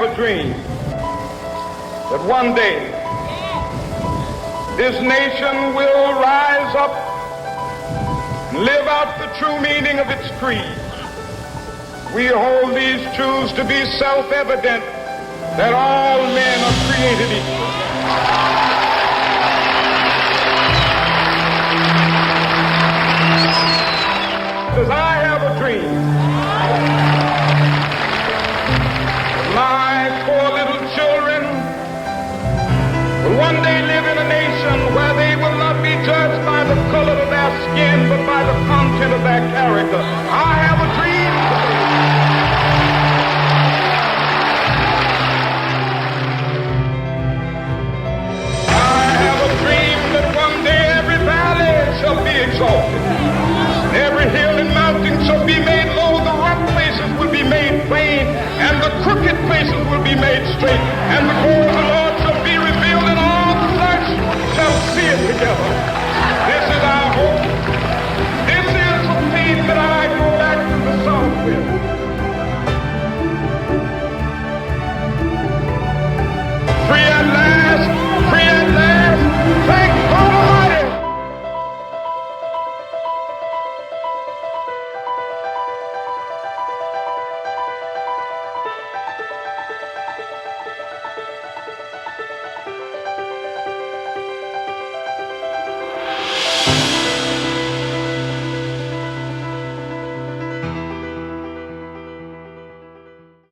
a dream that one day this nation will rise up and live out the true meaning of its creed. We hold these truths to be self-evident, that all men are created equal. Because I have a dream. My poor little children will one day live in a nation where they will not be judged by the color of their skin, but by the content of their character. I have a dream today. I have a dream that one day every valley shall be exalted. Every hill and mountain shall be made low, the rough places will be made plain, and the crooked places will be made straight, and the glory of the Lord shall be revealed, and all the flesh shall see it together. This is our hope.